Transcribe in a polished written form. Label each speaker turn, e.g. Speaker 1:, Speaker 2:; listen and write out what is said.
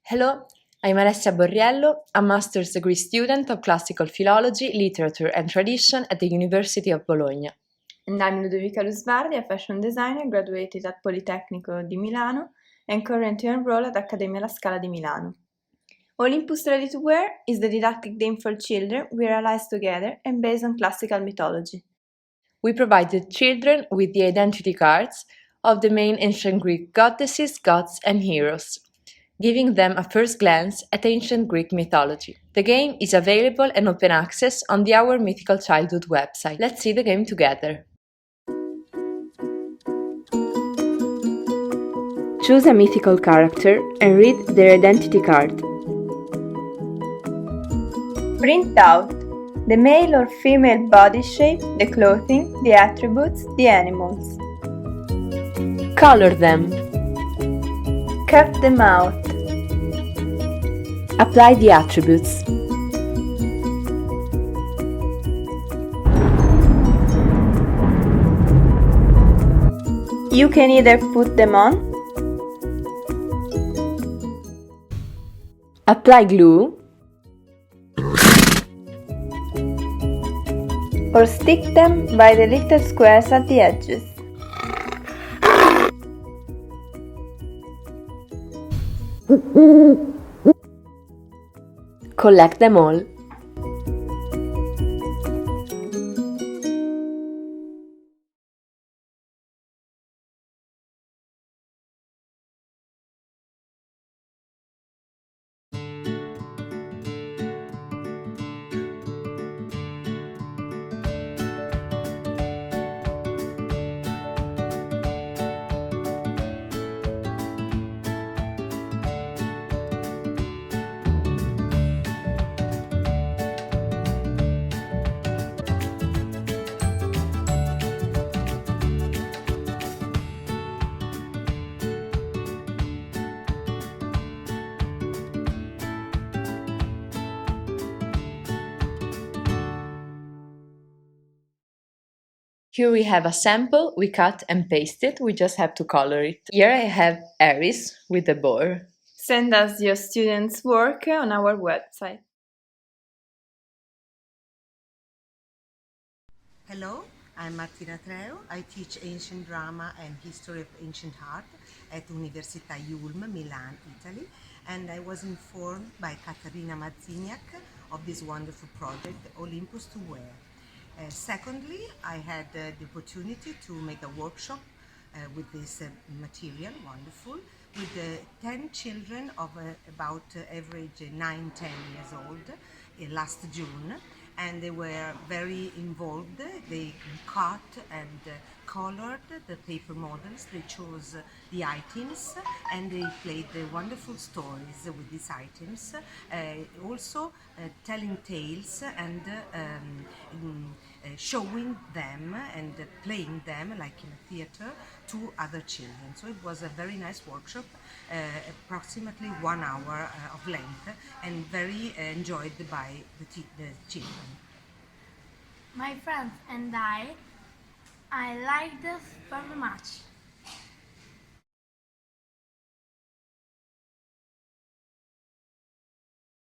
Speaker 1: Hello, I'm Alessia Borriello, a master's degree student of classical philology, literature and tradition at the University of Bologna.
Speaker 2: And I'm Ludovica Lusbardi, a fashion designer graduated at Politecnico di Milano and currently enrolled at Accademia La Scala di Milano. Olympus Ready to Wear is the didactic game for children we realized together and based on classical mythology.
Speaker 1: We provided children with the identity cards of the main ancient Greek goddesses, gods, and heroes, giving them a first glance at ancient Greek mythology. The game is available and open access on the Our Mythical Childhood website. Let's see the game together. Choose a mythical character and read their identity card.
Speaker 2: Print out the male or female body shape, the clothing, the attributes, the animals.
Speaker 1: Color them.
Speaker 2: Cut them out.
Speaker 1: Apply the attributes.
Speaker 2: You can either put them on,
Speaker 1: Apply glue,
Speaker 2: or stick them by the little squares at the edges.
Speaker 1: collect them all. Here we have a sample, we cut and paste it, we just have to color it. Here I have Aries with a boar.
Speaker 2: Send us your students' work on our website.
Speaker 3: Hello, I'm Martina Treu. I teach ancient drama and history of ancient art at Università Ulm, Milan, Italy, and I was informed by Caterina Mazzignac of this wonderful project, Olympus to Wear. Secondly, I had the opportunity to make a workshop with this material, wonderful, with 10 children of about average 9-10 years old last June, and they were very involved. They cut and colored the paper models, they chose the items, and they played the wonderful stories with these items, also telling tales and showing them and playing them like in a theater to other children. So it was a very nice workshop, approximately 1 hour of length, and very enjoyed by the children.
Speaker 4: My friends and I liked this very much.